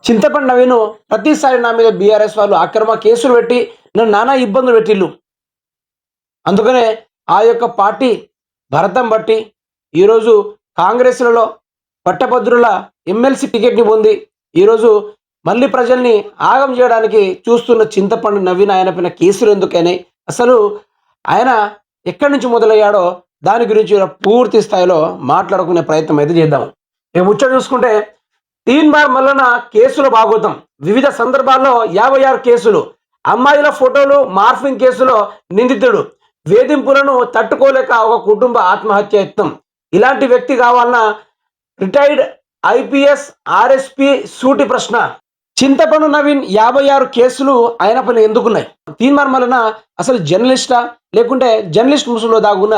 చింతపండు నవీను ప్రతిసారి నా మీద బీఆర్ఎస్ వాళ్ళు అక్రమ కేసులు పెట్టి నన్ను నానా ఇబ్బందులు పెట్టిళ్ళు. అందుకనే ఆ యొక్క పార్టీ భరతం బట్టి ఈరోజు కాంగ్రెస్లలో పట్టభద్రుల ఎమ్మెల్సీ టికెట్ని పొంది ఈరోజు మళ్ళీ ప్రజల్ని ఆగం చేయడానికి చూస్తున్న చింతపండు నవీన్ ఆయన పైన కేసులు ఎందుకని అసలు ఆయన ఎక్కడి నుంచి మొదలయ్యాడో దాని గురించి పూర్తి స్థాయిలో మాట్లాడుకునే ప్రయత్నం అయితే చేద్దాం. ఇక ముచ్చట చూసుకుంటే తీన్ బార్ మల్లన కేసుల భాగోతం వివిధ సందర్భాల్లో 56 కేసులు, అమ్మాయిల ఫోటోలు మార్ఫింగ్ కేసులో నిందితుడు, వేధింపులను తట్టుకోలేక ఒక కుటుంబ ఆత్మహత్య యత్నం. ఇలాంటి వ్యక్తి కావాలన్నా రిటైర్డ్ ఐపీఎస్ ఆర్ఎస్పీ సూటి ప్రశ్న. చింతపండు నవీన్ 56 కేసులు ఆయన పైన ఎందుకున్నాయి? తీన్ బార్ మల్లన అసలు జర్నలిస్టా లేకుంటే జర్నలిస్ట్ ముసుగులో దాగున్న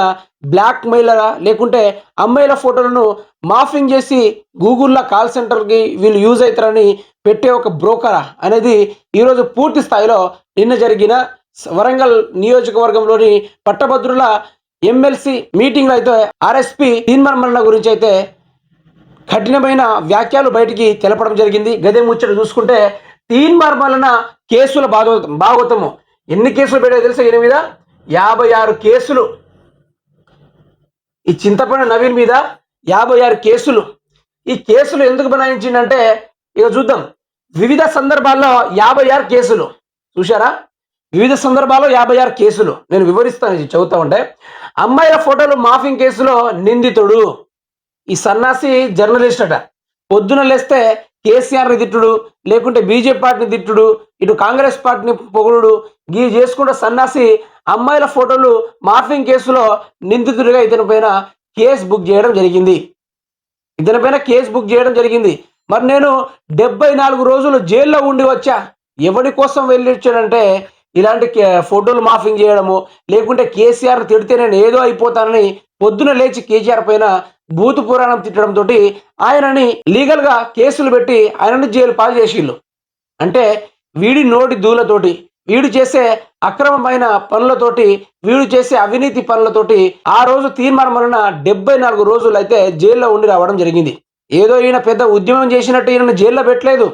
బ్లాక్ మెయిలరా లేకుంటే అమ్మాయిల ఫోటోలను మాఫింగ్ చేసి గూగుల్లో కాల్ సెంటర్కి వీళ్ళు యూజ్ అవుతారని పెట్టే ఒక బ్రోకరా అనేది ఈరోజు పూర్తి స్థాయిలో నిన్న జరిగిన వరంగల్ నియోజకవర్గంలోని పట్టభద్రుల ఎమ్మెల్సీ మీటింగ్లో అయితే ఆర్ఎస్పీ తీన్ బార్ మల్లన గురించి అయితే కఠినమైన వ్యాఖ్యలు బయటికి తెలపడం జరిగింది. గదే ముచ్చట చూసుకుంటే తీన్ బార్ మల్లన కేసుల భాగోతము ఎన్ని కేసులు పెట్టాయో తెలుసా? 56 కేసులు. ఈ చింతపండు నవీన్ మీద 56 కేసులు. ఈ కేసులు ఎందుకు బనాయించిందంటే ఇక చూద్దాం. వివిధ సందర్భాల్లో 56 కేసులు. చూశారా? వివిధ సందర్భాల్లో 56 కేసులు. నేను వివరిస్తాను, చదువుతా ఉంటే. అమ్మాయిల ఫోటోలు మాఫింగ్ కేసులో నిందితుడు ఈ సన్నాసి జర్నలిస్ట్ అట. పొద్దున లేస్తే కేసీఆర్ని తిట్టుడు, లేకుంటే బీజేపీ పార్టీని తిట్టుడు, ఇటు కాంగ్రెస్ పార్టీని పొగుడు, గీ చేసుకుంటే సన్నాసి అమ్మాయిల ఫోటోలు మార్ఫింగ్ కేసులో నిందితుడిగా ఇతని పైన కేసు బుక్ చేయడం జరిగింది. మరి నేను 74 రోజులు జైల్లో ఉండి వచ్చా. ఎవరి కోసం వెళ్ళి వచ్చానంటే ఇలాంటి ఫోటోలు మాఫింగ్ చేయడము, లేకుంటే కేసీఆర్ తిడితే నేను ఏదో అయిపోతానని పొద్దున లేచి కేసీఆర్ పైన భూతు పురాణం తిట్టడంతో ఆయనని లీగల్గా కేసులు పెట్టి ఆయనని జైలు పాలు చేసిళ్ళు. అంటే వీడి నోటి దూలతోటి, వీడు చేసే అక్రమమైన పనులతోటి, వీడు చేసే అవినీతి పనులతోటి ఆ రోజు తీన్ బార్ మల్లన 74 రోజులు అయితే జైల్లో ఉండి రావడం జరిగింది. ఏదో ఈయన పెద్ద ఉద్యమం చేసినట్టు ఈయనను జైల్లో పెట్టలేదు.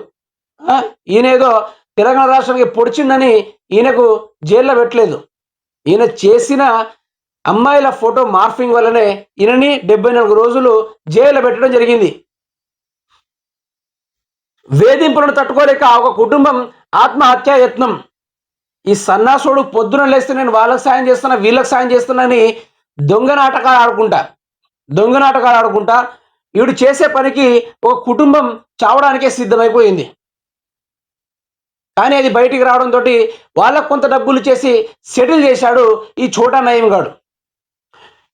ఈయన ఏదో తెలంగాణ రాష్ట్రానికి పొడిచిందని ఈయనకు జైల్లో పెట్టలేదు. ఈయన చేసిన అమ్మాయిల ఫోటో మార్ఫింగ్ వల్లనే ఈయనని 74 రోజులు జైల్లో పెట్టడం జరిగింది. వేధింపులను తట్టుకోలేక ఒక కుటుంబం ఆత్మహత్య యత్నం. ఈ సన్నాసుడు పొద్దున లేస్తే నేను వాళ్ళకి సాయం చేస్తున్నా, వీళ్ళకి సాయం చేస్తున్నాని దొంగ నాటకాలు ఆడుకుంటా వీడు చేసే పనికి ఒక కుటుంబం చావడానికే సిద్ధమైపోయింది. కానీ అది బయటికి రావడంతో వాళ్ళకు కొంత డబ్బులు చేసి సెటిల్ చేశాడు ఈ చోటా నయీం గాడు.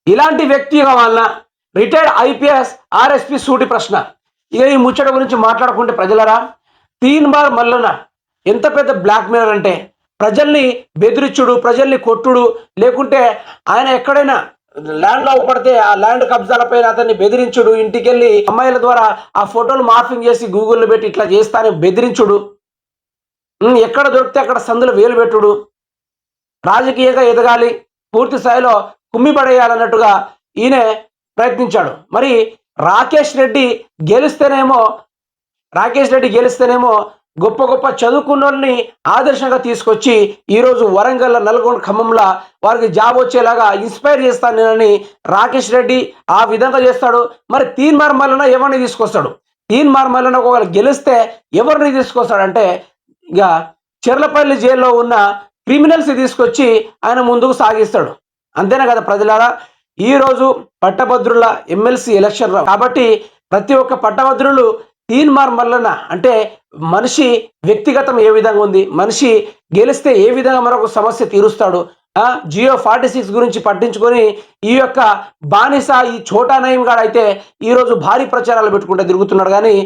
ఇలాంటి వ్యక్తి కావాలన్నా రిటైర్డ్ ఐపీఎస్ ఆర్ఎస్పీ సూటి ప్రశ్న. ఇక ఈ ముచ్చట గురించి మాట్లాడుకుంటే ప్రజలరా, తీన్ బార్ మల్లన ఎంత పెద్ద బ్లాక్ మెయిలర్ అంటే ప్రజల్ని బెదిరించుడు, ప్రజల్ని కొట్టుడు, లేకుంటే ఆయన ఎక్కడైనా ల్యాండ్లో పడితే ఆ ల్యాండ్ కబ్జాలపైన అతన్ని బెదిరించుడు, ఇంటికి వెళ్ళి అమ్మాయిల ద్వారా ఆ ఫోటోలు మార్ఫింగ్ చేసి గూగుల్లో పెట్టి ఇట్లా చేస్తానని బెదిరించుడు, ఎక్కడ దొరికితే అక్కడ సందులు వేలు పెట్టుడు, రాజకీయంగా ఎదగాలి, పూర్తి స్థాయిలో కుమ్మి పడేయాలన్నట్టుగా ఈయన ప్రయత్నించాడు. మరి రాకేష్ రెడ్డి గెలిస్తేనేమో గొప్ప గొప్ప చదువుకున్నోళ్ళని ఆదర్శంగా తీసుకొచ్చి ఈరోజు వరంగల్, నల్గొండ, ఖమ్మంలో వారికి జాబ్ వచ్చేలాగా ఇన్స్పైర్ చేస్తాను నేనని రాకేష్ రెడ్డి ఆ విధంగా చేస్తాడు. మరి తీన్ బార్ మల్లన ఎవరిని తీసుకొస్తాడు? తీన్ బార్ మల్లన ఒకవేళ గెలిస్తే ఎవరిని తీసుకొస్తాడంటే ఇక చెర్లపల్లి జైల్లో ఉన్న క్రిమినల్స్ తీసుకొచ్చి ఆయన ముందుకు సాగిస్తాడు. అంతేనా కదా ప్రజలారా? ఈరోజు పట్టభద్రుల ఎమ్మెల్సీ ఎలక్షన్ కాబట్టి ప్రతి ఒక్క పట్టభద్రులు తీన్ బార్ మల్లన అంటే మనిషి వ్యక్తిగతం ఏ విధంగా ఉంది, మనిషి గెలిస్తే ఏ విధంగా మరొక సమస్య తీరుస్తాడు, జియో 46 గురించి పట్టించుకొని ఈ యొక్క బానిస ఈ చోటా నయీం గాడు అయితే ఈరోజు భారీ ప్రచారాలు పెట్టుకుంటే తిరుగుతున్నాడు. కానీ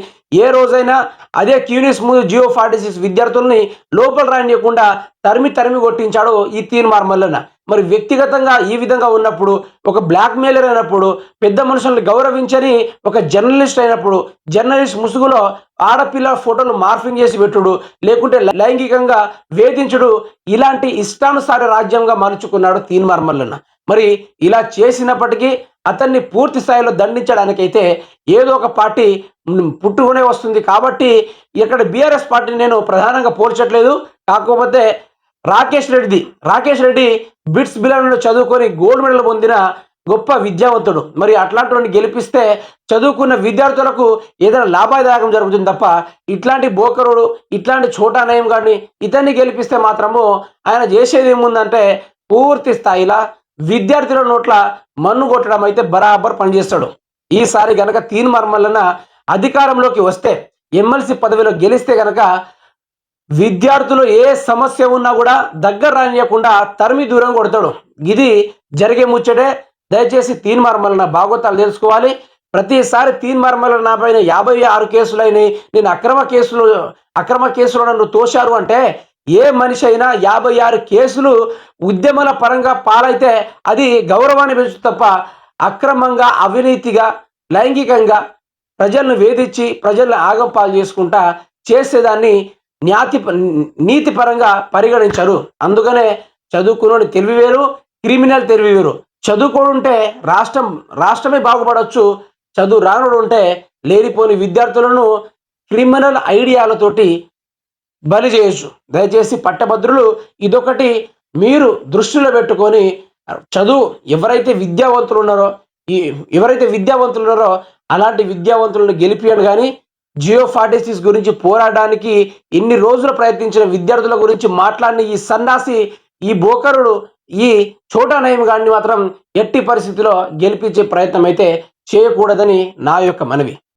ఏ రోజైనా అదే క్యూనిస్ ముందు జియో 46 విద్యార్థుల్ని లోపల రానియకుండా తరిమి కొట్టించాడు ఈ తీన్ బార్ మల్లన. మరి వ్యక్తిగతంగా ఈ విధంగా ఉన్నప్పుడు, ఒక బ్లాక్ మెయిలర్ అయినప్పుడు, పెద్ద మనుషుల్ని గౌరవించని ఒక జర్నలిస్ట్ అయినప్పుడు, జర్నలిస్ట్ ముసుగులో ఆడపిల్ల ఫోటోలు మార్ఫింగ్ చేసి పెట్టుడు, లేకుంటే లైంగికంగా వేధించుడు, ఇలాంటి ఇష్టానుసార రాజ్యంగా మలుచుకున్నాడు తీన్ బార్ మల్లన. మరి ఇలా చేసినప్పటికీ అతన్ని పూర్తి స్థాయిలో దండించడానికైతే ఏదో ఒక పార్టీ పుట్టుకునే వస్తుంది. కాబట్టి ఇక్కడ బీఆర్ఎస్ పార్టీని నేను ప్రధానంగా పోల్చట్లేదు. కాకపోతే రాకేష్ రెడ్డి బిట్స్ బిలాన్లో చదువుకొని గోల్డ్ మెడల్ పొందిన గొప్ప విద్యావంతుడు. మరి అట్లాంటి వాడిని గెలిపిస్తే చదువుకున్న విద్యార్థులకు ఏదైనా లాభదాయకం జరుగుతుంది తప్ప ఇట్లాంటి బోకరుడు, ఇట్లాంటి చోటా నయం గాని ఇతన్ని గెలిపిస్తే మాత్రము ఆయన చేసేది ఏముందంటే పూర్తి స్థాయిలో విద్యార్థుల నోట్ల మన్ను కొట్టడం అయితే బరాబర్ పనిచేస్తాడు. ఈసారి గనక తీన్ మర్మల్లన అధికారంలోకి వస్తే, ఎమ్మెల్సీ పదవిలో గెలిస్తే గనక విద్యార్థులు ఏ సమస్య ఉన్నా కూడా దగ్గర రానియకుండా తరిమి దూరం కొడతాడు. ఇది జరిగే ముచ్చటే. దయచేసి తీన్ మర్మల్లన భాగవతాలు తెలుసుకోవాలి. ప్రతిసారి తీన్ మర్మల్లన నా పైన 56 కేసులు అయినాయి, నేను అక్రమ కేసులు నన్ను తోశారు అంటే, ఏ మనిషి అయినా 56 కేసులు ఉద్యమాల పరంగా పాలైతే అది గౌరవాన్ని పెంచుతుంది తప్ప అక్రమంగా, అవినీతిగా, లైంగికంగా ప్రజలను వేధించి ప్రజలను ఆగం పాలు చేసుకుంటా చేసేదాన్ని నీతిపరంగా పరిగణించరు. అందుకనే చదువుకున్నోడి తెలివి వేరు, క్రిమినల్ తెలివి వేరు. చదువుకోడుంటే రాష్ట్రమే బాగుపడవచ్చు. చదువు రానుడు ఉంటే లేనిపోని విద్యార్థులను క్రిమినల్ ఐడియాలతోటి బలి చేయొచ్చు. దయచేసి పట్టభద్రులు ఇదొకటి మీరు దృష్టిలో పెట్టుకొని చదువు ఎవరైతే విద్యావంతులు ఉన్నారో అలాంటి విద్యావంతులను గెలిపియను. కానీ జియో 46 గురించి పోరాడడానికి ఇన్ని రోజులు ప్రయత్నించిన విద్యార్థుల గురించి మాట్లాడిన ఈ సన్నాసి, ఈ బోకరుడు, ఈ చోటా నయం గారిని మాత్రం ఎట్టి పరిస్థితిలో గెలిపించే ప్రయత్నం అయితే చేయకూడదని నా యొక్క మనవి.